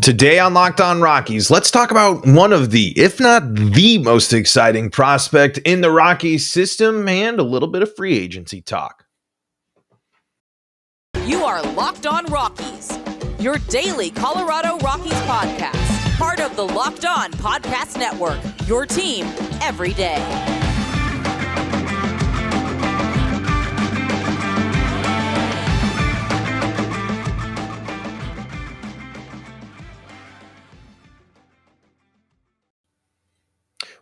Today on Locked On Rockies, let's talk about one of the, if not the most exciting prospect in the Rockies system and a little bit of free agency talk. You are Locked On Rockies, your daily Colorado Rockies podcast, part of the Locked On Podcast Network, your team every day.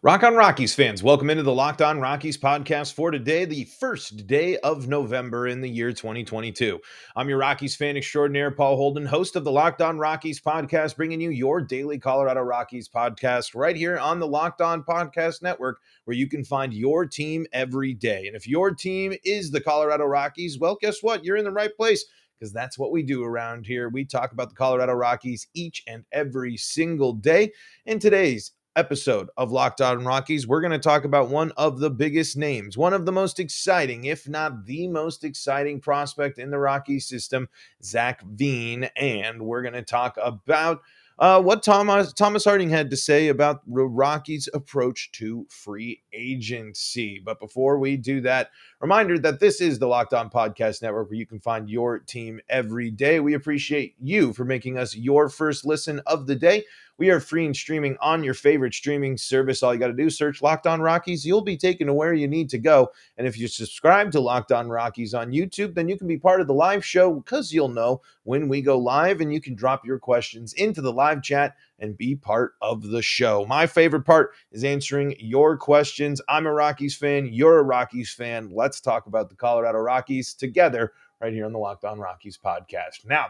Rock on Rockies fans, welcome into the Locked On Rockies podcast for today, the first day of November in the year 2022. I'm your Rockies fan extraordinaire, Paul Holden, host of the Locked On Rockies podcast, bringing you your daily Colorado Rockies podcast right here on the Locked On Podcast Network, where you can find your team every day. And if your team is the Colorado Rockies, well, guess what? You're in the right place, because that's what we do around here. We talk about the Colorado Rockies each and every single day. In today's episode of Locked On Rockies, we're going to talk about one of the biggest names, one of the most exciting, if not the most exciting prospect in the Rockies system, Zac Veen, and we're going to talk about what Thomas Harding had to say about the Rockies' approach to free agency. But before we do that, reminder that this is the Locked On Podcast Network, where you can find your team every day. We appreciate you for making us your first listen of the day. We are free and streaming on your favorite streaming service. All you got to do is search Locked On Rockies. You'll be taken to where you need to go. And if you subscribe to Locked On Rockies on YouTube, then you can be part of the live show, because you'll know when we go live, and you can drop your questions into the live chat and be part of the show. My favorite part is answering your questions. I'm a Rockies fan. You're a Rockies fan. Let's talk about the Colorado Rockies together right here on the Locked On Rockies podcast. Now,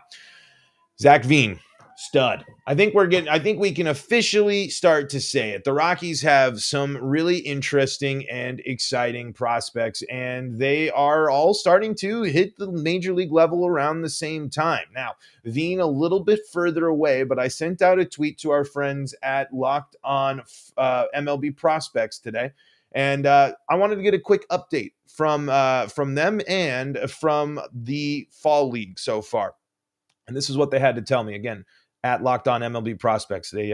Zac Veen, stud. I think we can officially start to say it. The Rockies have some really interesting and exciting prospects, and they are all starting to hit the major league level around the same time. Now, Veen a little bit further away, but I sent out a tweet to our friends at Locked On MLB Prospects today, and I wanted to get a quick update from them and from the fall league so far. And this is what they had to tell me. Again, at Locked On MLB Prospects, they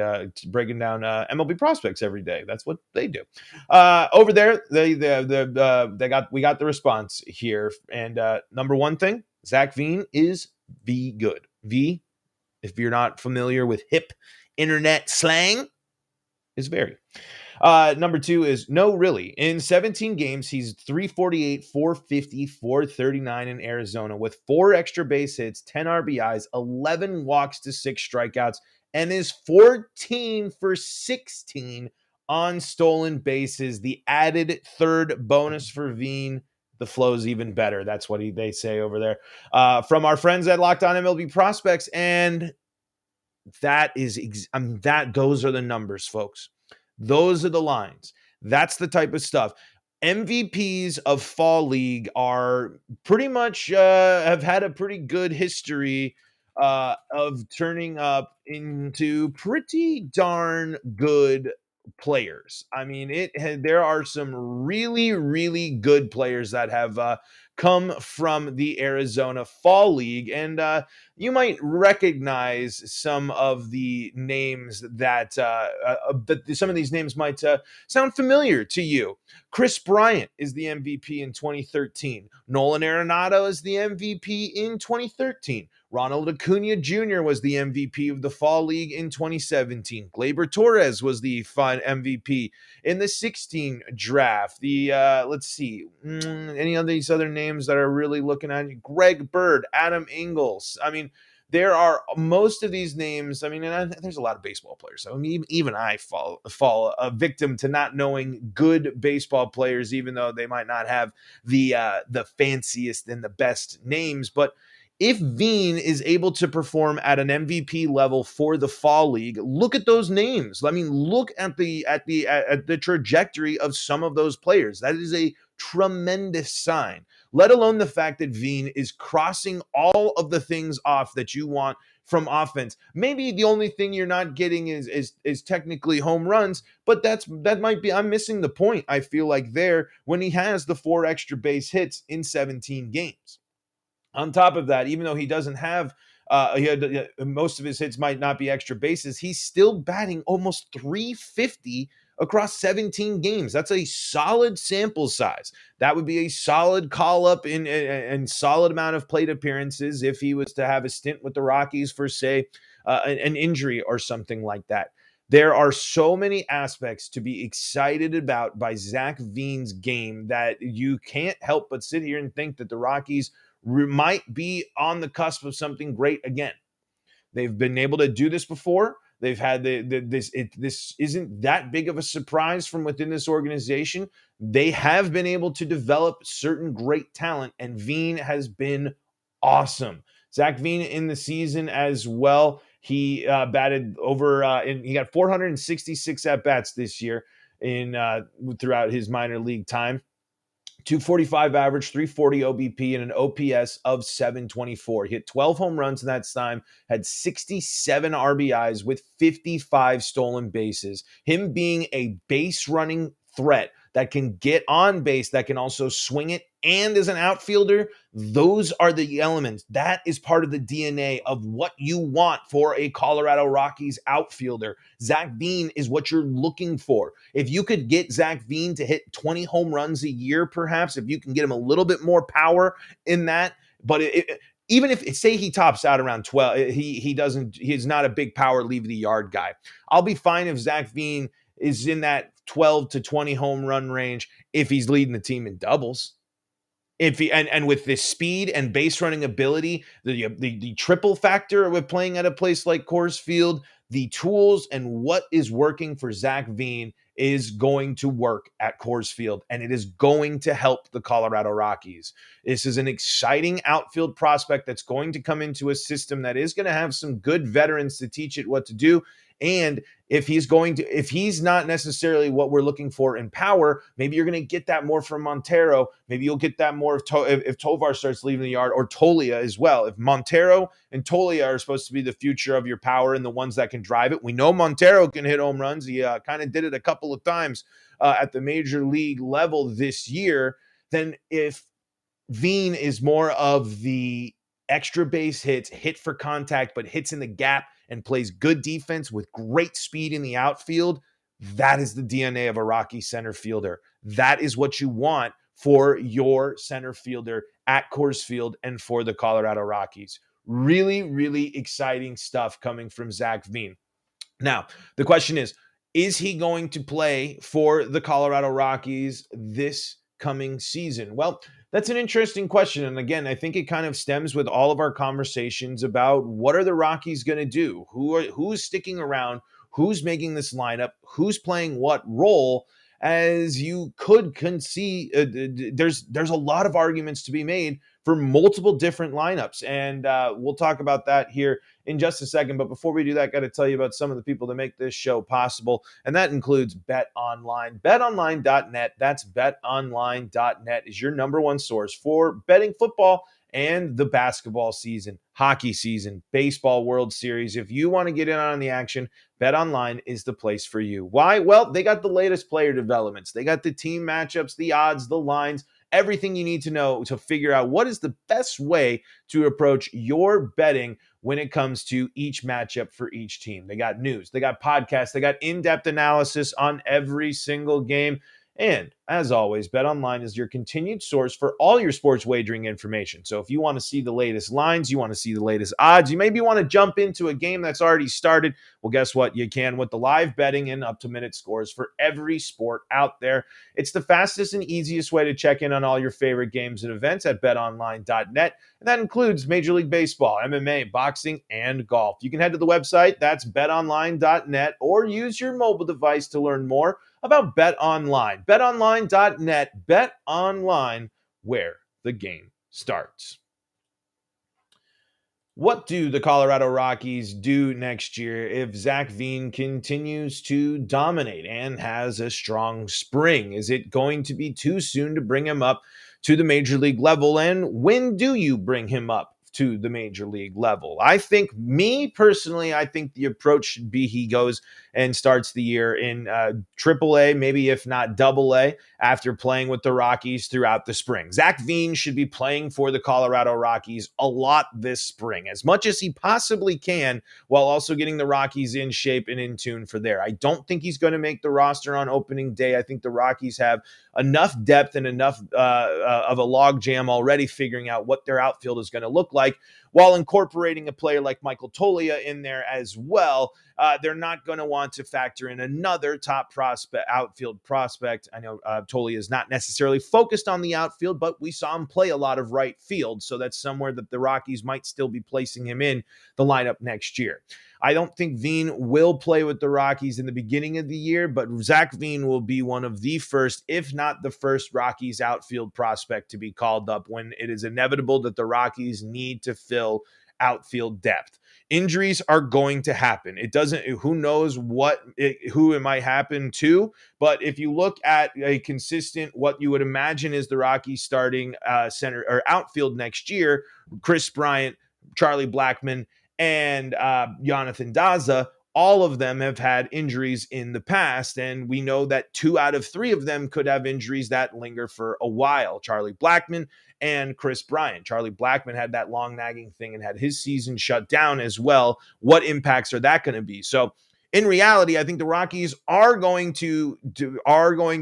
breaking down MLB prospects every day. That's what they do. Over there, we got the response here. And number one thing, Zac Veen is V good. V, if you're not familiar with hip internet slang, is very. Number two is no, really. In 17 games, he's 348, 450, 439 in Arizona with 4 extra base hits, 10 RBIs, 11 walks to 6 strikeouts, and is 14 for 16 on stolen bases. The added third bonus for Veen, the flow's even better. That's what they say over there. From our friends at Locked On MLB Prospects, and those are the numbers, folks. Those are the lines. That's the type of stuff. MVPs of Fall League are pretty much have had a pretty good history of turning up into pretty darn good players. I mean, there are some really, really good players that have come from the Arizona Fall League, and you might recognize some of the names that some of these names might sound familiar to you. Chris Bryant is the MVP in 2013. Nolan Arenado is the MVP in 2013. Ronald Acuna Jr. was the MVP of the Fall League in 2017. Gleyber Torres was the MVP in the 16 draft. Let's see, any of these other names that are really looking at you? Greg Bird, Adam Engels. I mean, there are most of these names. I mean, and there's a lot of baseball players. I mean, even I fall a victim to not knowing good baseball players, even though they might not have the fanciest and the best names. But if Veen is able to perform at an MVP level for the Fall League, look at those names. I mean, look at the trajectory of some of those players. That is a tremendous sign, let alone the fact that Veen is crossing all of the things off that you want from offense. Maybe the only thing you're not getting is technically home runs, but that might be, I'm missing the point, I feel like, there, when he has the 4 extra base hits in 17 games. On top of that, even though he doesn't have Most of his hits might not be extra bases. He's still batting almost 350 across 17 games. That's a solid sample size. That would be a solid call up in and solid amount of plate appearances if he was to have a stint with the Rockies for, say, an injury or something like that. There are so many aspects to be excited about by Zac Veen's game that you can't help but sit here and think that the Rockies might be on the cusp of something great again. They've been able to do this before. They've had this isn't that big of a surprise from within this organization. They have been able to develop certain great talent, and Veen has been awesome. Zac Veen in the season as well. He batted over, and he got 466 at bats this year throughout his minor league time. 245 average, 340 OBP, and an OPS of 724. He hit 12 home runs in that time, had 67 RBIs with 55 stolen bases. Him being a base running threat that can get on base, that can also swing it, and as an outfielder, those are the elements. That is part of the DNA of what you want for a Colorado Rockies outfielder. Zac Veen is what you're looking for. If you could get Zac Veen to hit 20 home runs a year, perhaps, if you can get him a little bit more power in that, but even if, say, he tops out around 12, he's not a big power leave the yard guy. I'll be fine if Zac Veen is in that 12 to 20 home run range if he's leading the team in doubles. If he and with this speed and base running ability, the triple factor with playing at a place like Coors Field, the tools and what is working for Zac Veen is going to work at Coors Field, and it is going to help the Colorado Rockies. This is an exciting outfield prospect that's going to come into a system that is going to have some good veterans to teach it what to do. And if he's not necessarily what we're looking for in power, maybe you're going to get that more from Montero. Maybe you'll get that more if Tovar starts leaving the yard, or Tolia as well. If Montero and Tolia are supposed to be the future of your power and the ones that can drive it, we know Montero can hit home runs. He kind of did it a couple of times at the major league level this year. Then if Veen is more of the extra base hits, hit for contact, but hits in the gap and plays good defense with great speed in the outfield, that is the DNA of a Rocky center fielder. That is what you want for your center fielder at Coors Field and for the Colorado Rockies. Really, really exciting stuff coming from Zac Veen. Now, the question is he going to play for the Colorado Rockies this coming season? Well, that's an interesting question. And again, I think it kind of stems with all of our conversations about what are the Rockies going to do? Who's sticking around? Who's making this lineup? Who's playing what role? As you could see, there's a lot of arguments to be made for multiple different lineups. And we'll talk about that here in just a second. But before we do that, got to tell you about some of the people that make this show possible. And that includes BetOnline. BetOnline.net. That's BetOnline.net is your number one source for betting football and the basketball season, hockey season, baseball World Series. If you want to get in on the action, BetOnline is the place for you. Why? Well, they got the latest player developments. They got the team matchups, the odds, the lines, everything you need to know to figure out what is the best way to approach your betting when it comes to each matchup for each team. They got news, they got podcasts, they got in-depth analysis on every single game. And as always, BetOnline is your continued source for all your sports wagering information. So if you want to see the latest lines, you want to see the latest odds, you maybe want to jump into a game that's already started, well, guess what? You can with the live betting and up-to-minute scores for every sport out there. It's the fastest and easiest way to check in on all your favorite games and events at betonline.net. And that includes Major League Baseball, MMA, boxing, and golf. You can head to the website, that's betonline.net, or use your mobile device to learn more about BetOnline. BetOnline.net. BetOnline, where the game starts. What do the Colorado Rockies do next year if Zac Veen continues to dominate and has a strong spring? Is it going to be too soon to bring him up to the major league level? And when do you bring him up to the major league level. I think, me personally, I think the approach should be he goes and starts the year in AAA, maybe if not AA, after playing with the Rockies throughout the spring. Zac Veen should be playing for the Colorado Rockies a lot this spring, as much as he possibly can, while also getting the Rockies in shape and in tune for there. I don't think he's going to make the roster on opening day. I think the Rockies have enough depth and enough of a log jam already figuring out what their outfield is going to look like, while incorporating a player like Michael Toglia in there as well. They're not going to want to factor in another top prospect, outfield prospect. I know Toglia is not necessarily focused on the outfield, but we saw him play a lot of right field, so that's somewhere that the Rockies might still be placing him in the lineup next year. I don't think Veen will play with the Rockies in the beginning of the year, but Zac Veen will be one of the first, if not the first, Rockies outfield prospect to be called up when it is inevitable that the Rockies need to fill outfield depth. Injuries are going to happen. It doesn't, who knows who it might happen to, but if you look at a consistent, what you would imagine is the Rockies starting center or outfield next year, Chris Bryant, Charlie Blackmon, and Jonathan Daza, all of them have had injuries in the past, and we know that 2 out of 3 of them could have injuries that linger for a while. Charlie Blackmon and Chris Bryant. Charlie Blackmon had that long nagging thing and had his season shut down as well. What impacts are that going to be? So in reality, I think the Rockies are going to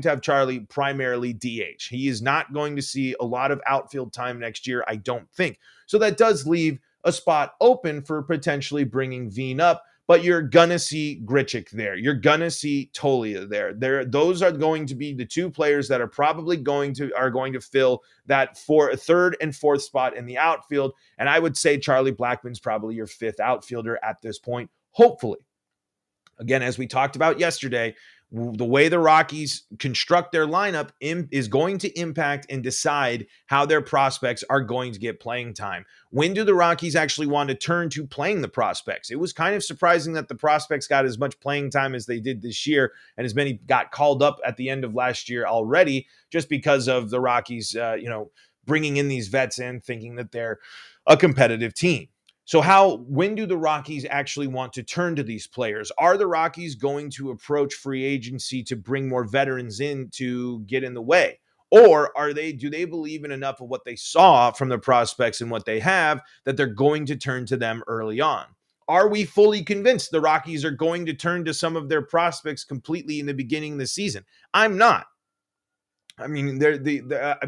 have Charlie primarily DH. He is not going to see a lot of outfield time next year, I don't think. So that does leave a spot open for potentially bringing Veen up, but you're gonna see Grichuk there. You're gonna see Toglia there. Those are going to be the 2 players that are probably going to fill that third and fourth spot in the outfield. And I would say Charlie Blackmon's probably your 5th outfielder at this point, hopefully. Again, as we talked about yesterday, the way the Rockies construct their lineup is going to impact and decide how their prospects are going to get playing time. When do the Rockies actually want to turn to playing the prospects? It was kind of surprising that the prospects got as much playing time as they did this year, and as many got called up at the end of last year already, just because of the Rockies, bringing in these vets and thinking that they're a competitive team. So when do the Rockies actually want to turn to these players? Are the Rockies going to approach free agency to bring more veterans in to get in the way? Or do they believe in enough of what they saw from the prospects and what they have that they're going to turn to them early on? Are we fully convinced the Rockies are going to turn to some of their prospects completely in the beginning of the season? I'm not. I mean,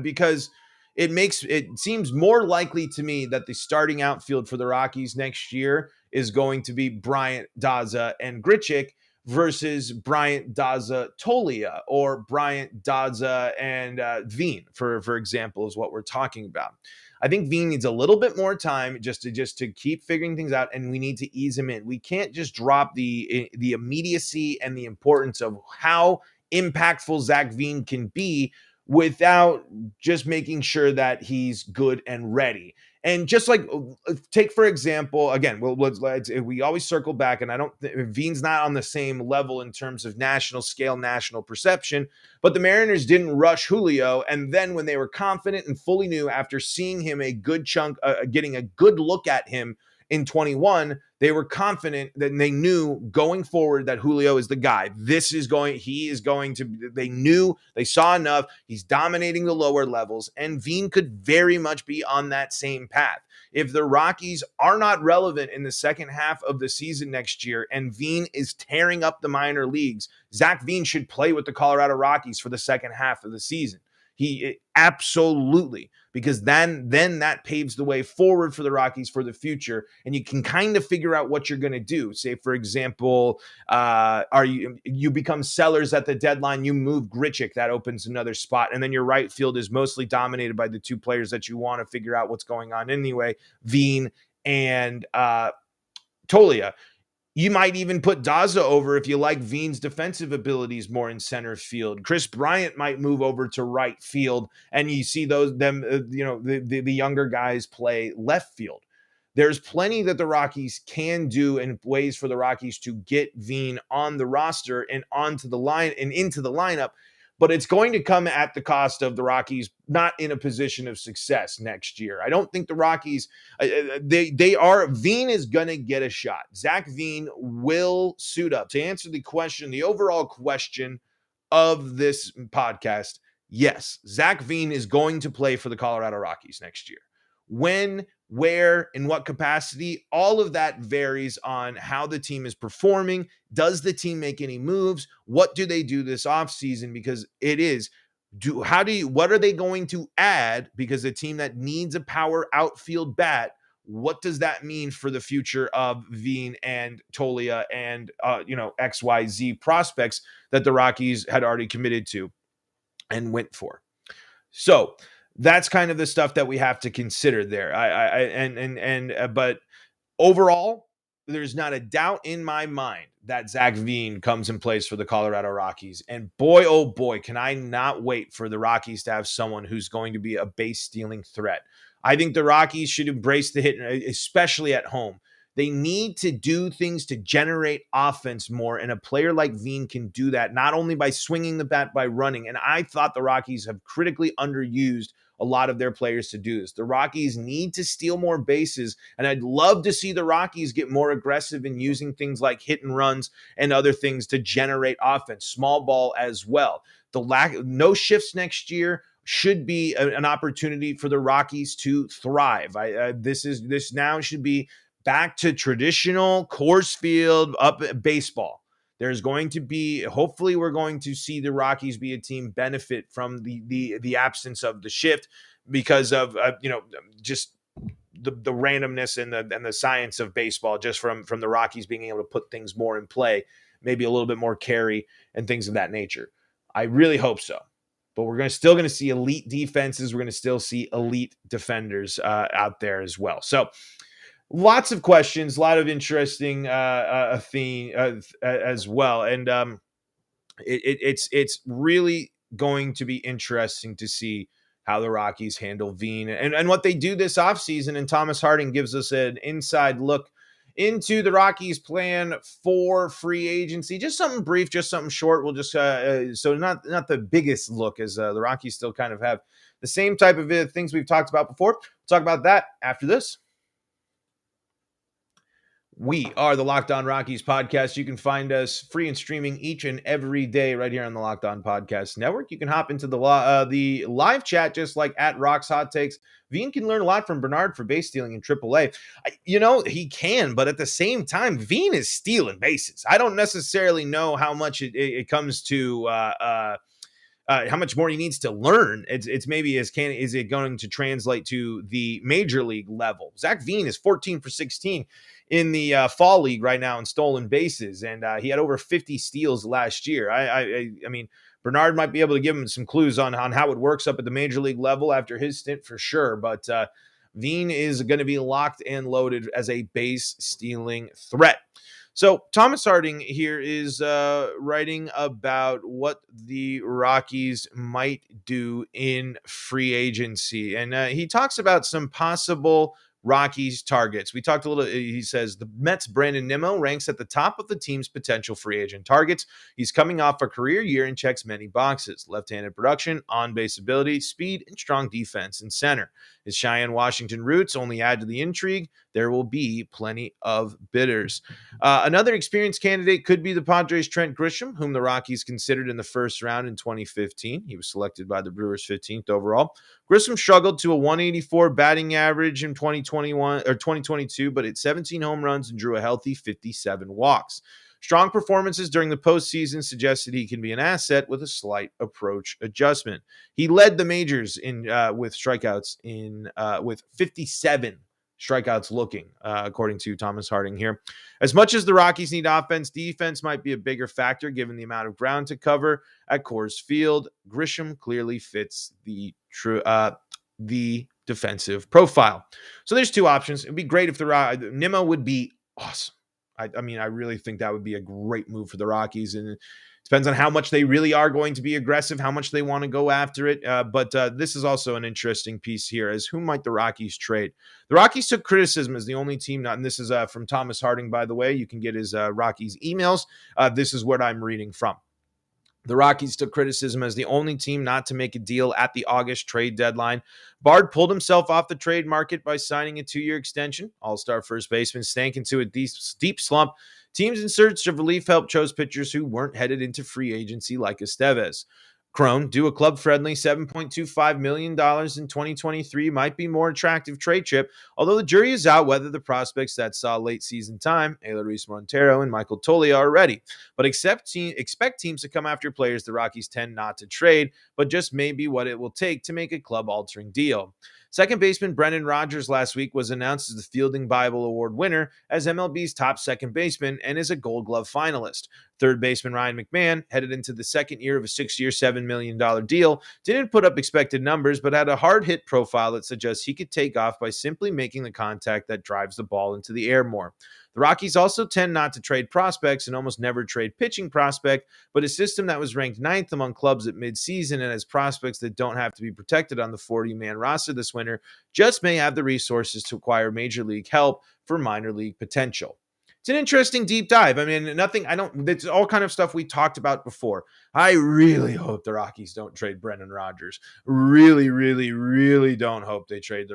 because it seems more likely to me that the starting outfield for the Rockies next year is going to be Bryant, Daza, and Grichuk versus Bryant, Daza, Toglia, or Bryant, Daza, and Veen, for example, is what we're talking about. I think Veen needs a little bit more time just to keep figuring things out, and we need to ease him in. We can't just drop the immediacy and the importance of how impactful Zac Veen can be without just making sure that he's good and ready. And just like, take for example, again, we always circle back, and I don't Veen's not on the same level in terms of national scale, national perception, but the Mariners didn't rush Julio, and then when they were confident and fully knew after seeing him a good chunk, getting a good look at him in 21, they were confident that they knew going forward that Julio is the guy. They saw enough. He's dominating the lower levels, and Veen could very much be on that same path. If the Rockies are not relevant in the second half of the season next year and Veen is tearing up the minor leagues, Zac Veen should play with the Colorado Rockies for the second half of the season. Absolutely, because then that paves the way forward for the Rockies for the future, and you can kind of figure out what you're going to do. Say, for example, you become sellers at the deadline, you move Grichuk, that opens another spot, and then your right field is mostly dominated by the 2 players that you want to figure out what's going on anyway, Veen and Toglia. You might even put Daza over if you like Veen's defensive abilities more in center field. Chris Bryant might move over to right field, and you see the younger guys play left field. There's plenty that the Rockies can do and ways for the Rockies to get Veen on the roster and onto the line and into the lineup. but it's going to come at the cost of the Rockies not in a position of success next year. I don't think the Rockies, Veen is going to get a shot. Zac Veen will suit up. To answer the question, the overall question of this podcast, yes, Zac Veen is going to play for the Colorado Rockies next year. When, where, in what capacity, all of that varies on how the team is performing. Does the team make any moves? What do they do this offseason? Because it is, what are they going to add? Because a team that needs a power outfield bat, what does that mean for the future of Veen and Tolia and, XYZ prospects that the Rockies had already committed to and went for? So that's kind of the stuff that we have to consider there. But overall, there's not a doubt in my mind that Zac Veen comes and plays for the Colorado Rockies. And boy, oh boy, can I not wait for the Rockies to have someone who's going to be a base stealing threat. I think the Rockies should embrace the hit, especially at home. They need to do things to generate offense more, and a player like Veen can do that, not only by swinging the bat, by running. And I thought the Rockies have critically underused a lot of their players to do this. The Rockies need to steal more bases, and I'd love to see the Rockies get more aggressive in using things like hit and runs and other things to generate offense, small ball as well. No shifts next year should be an opportunity for the Rockies to thrive. This now should be back to traditional Coors Field up baseball. There's going to be, hopefully we're going to see the Rockies be a team benefit from the absence of the shift because of, just the randomness and the science of baseball, just from the Rockies being able to put things more in play, maybe a little bit more carry and things of that nature. I really hope so. But we're still going to see elite defenses. We're going to still see elite defenders out there as well. So lots of questions, a lot of interesting theme as well. And it's really going to be interesting to see how the Rockies handle Veen and what they do this offseason. And Thomas Harding gives us an inside look into the Rockies' plan for free agency. Just something brief, just something short. We'll just so not the biggest look, as the Rockies still kind of have the same type of things we've talked about before. We'll talk about that after this. We are the Locked On Rockies podcast. You can find us free and streaming each and every day right here on the Locked On Podcast Network. You can hop into the live chat just like at Rocks Hot Takes. Veen can learn a lot from Bernard for base stealing in AAA. He can, but at the same time, Veen is stealing bases. I don't necessarily know how much it comes to how much more he needs to learn. It's maybe is it going to translate to the major league level? Zac Veen is 14 for 16 in the fall league right now in stolen bases, and he had over 50 steals last year. I mean, Bernard might be able to give him some clues on how it works up at the major league level after his stint for sure, but Veen is going to be locked and loaded as a base stealing threat. So Thomas Harding here is writing about what the Rockies might do in free agency. And he talks about some possible Rockies targets. We talked a little, he says the Mets' Brandon Nimmo ranks at the top of the team's potential free agent targets. He's coming off a career year and checks many boxes: left-handed production, on-base ability, speed, and strong defense in center. His Cheyenne, Washington roots only add to the intrigue. There will be plenty of bidders. Another experienced candidate could be the Padres' Trent Grisham, whom the Rockies considered in the first round in 2015. He was selected by the Brewers 15th overall. Grisham struggled to a 184 batting average in 2022, but hit 17 home runs and drew a healthy 57 walks. Strong performances during the postseason suggested he can be an asset with a slight approach adjustment. He led the majors with strikeouts with 57 strikeouts looking, according to Thomas Harding here. As much as the Rockies need offense, defense might be a bigger factor given the amount of ground to cover at Coors Field. Grisham clearly fits the defensive profile. So there's two options. It'd be great if Nimmo would be awesome. I mean, I really think that would be a great move for the Rockies, and it depends on how much they really are going to be aggressive, how much they want to go after it. But this is also an interesting piece here as who might the Rockies trade? The Rockies took criticism as the only team not, and this is from Thomas Harding, by the way. You can get his Rockies emails. This is what I'm reading from. The Rockies took criticism as the only team not to make a deal at the August trade deadline. Bard pulled himself off the trade market by signing a 2-year extension. All-star first baseman sank into a deep slump. Teams in search of relief help chose pitchers who weren't headed into free agency like Estevez. Rhone, due a club-friendly $7.25 million in 2023, might be more attractive trade chip, although the jury is out whether the prospects that saw late season time, Luis Montero and Michael Toglia, are ready. But expect teams to come after players the Rockies tend not to trade, but just may be what it will take to make a club-altering deal. Second baseman Brendan Rodgers last week was announced as the Fielding Bible Award winner as MLB's top second baseman and is a Gold Glove finalist. Third baseman Ryan McMahon, headed into the second year of a 6-year, $7 million deal, didn't put up expected numbers, but had a hard hit profile that suggests he could take off by simply making the contact that drives the ball into the air more. The Rockies also tend not to trade prospects and almost never trade pitching prospect, but a system that was ranked 9th among clubs at midseason and has prospects that don't have to be protected on the 40-man roster this winter just may have the resources to acquire major league help for minor league potential. It's an interesting deep dive. I mean, it's all kind of stuff we talked about before. I really hope the Rockies don't trade Brendan Rodgers. Really, really, really don't hope they trade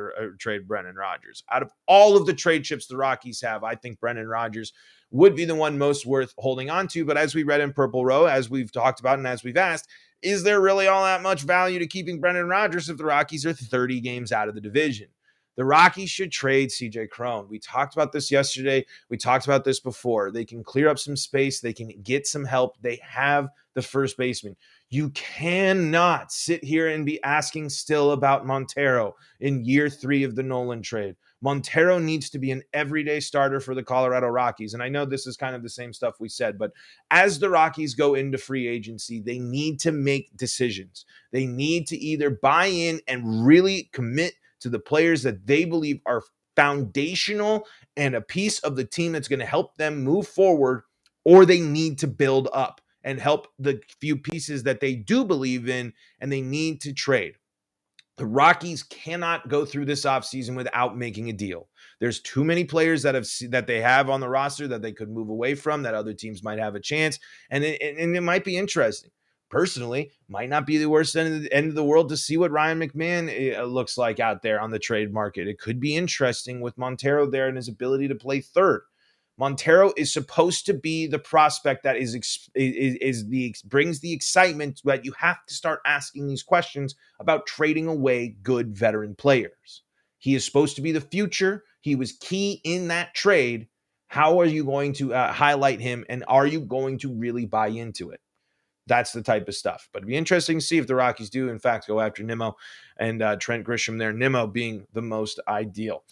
Brendan Rodgers. Out of all of the trade chips the Rockies have, I think Brendan Rodgers would be the one most worth holding on to. But as we read in Purple Row, as we've talked about and as we've asked, is there really all that much value to keeping Brendan Rodgers if the Rockies are 30 games out of the division? The Rockies should trade CJ Cron. We talked about this yesterday. We talked about this before. They can clear up some space. They can get some help. They have the first baseman. You cannot sit here and be asking still about Montero in year 3 of the Nolan trade. Montero needs to be an everyday starter for the Colorado Rockies. And I know this is kind of the same stuff we said, but as the Rockies go into free agency, they need to make decisions. They need to either buy in and really commit to the players that they believe are foundational and a piece of the team that's going to help them move forward, or they need to build up and help the few pieces that they do believe in, and they need to trade. The Rockies cannot go through this offseason without making a deal. There's too many players that they have on the roster that they could move away from, that other teams might have a chance, and it might be interesting. Personally, might not be the worst end of the world to see what Ryan McMahon looks like out there on the trade market. It could be interesting with Montero there and his ability to play third. Montero is supposed to be the prospect that brings the excitement that you have to start asking these questions about trading away good veteran players. He is supposed to be the future. He was key in that trade. How are you going to highlight him, and are you going to really buy into it? That's the type of stuff. But it'd be interesting to see if the Rockies do, in fact, go after Nimmo and Trent Grisham there, Nimmo being the most ideal.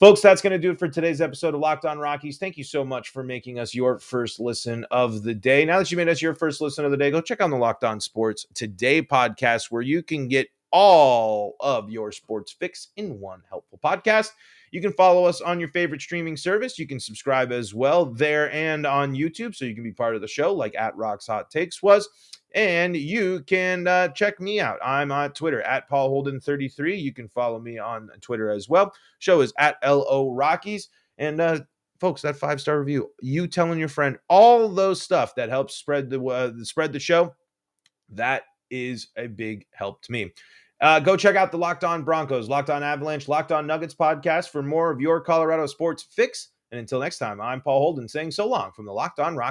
Folks, that's going to do it for today's episode of Locked On Rockies. Thank you so much for making us your first listen of the day. Now that you made us your first listen of the day, go check out the Locked On Sports Today podcast, where you can get all of your sports fix in one helpful podcast. You can follow us on your favorite streaming service. You can subscribe as well there and on YouTube, so you can be part of the show, like at Rock's Hot Takes was. And you can check me out. I'm on Twitter at Paul Holden 33. You can follow me on Twitter as well. Show is at LO Rockies. And folks, that 5-star review, you telling your friend, all those stuff that helps spread the show, that is a big help to me. Go check out the Locked On Broncos, Locked On Avalanche, Locked On Nuggets podcast for more of your Colorado sports fix. And until next time, I'm Paul Holden saying so long from the Locked On Rockies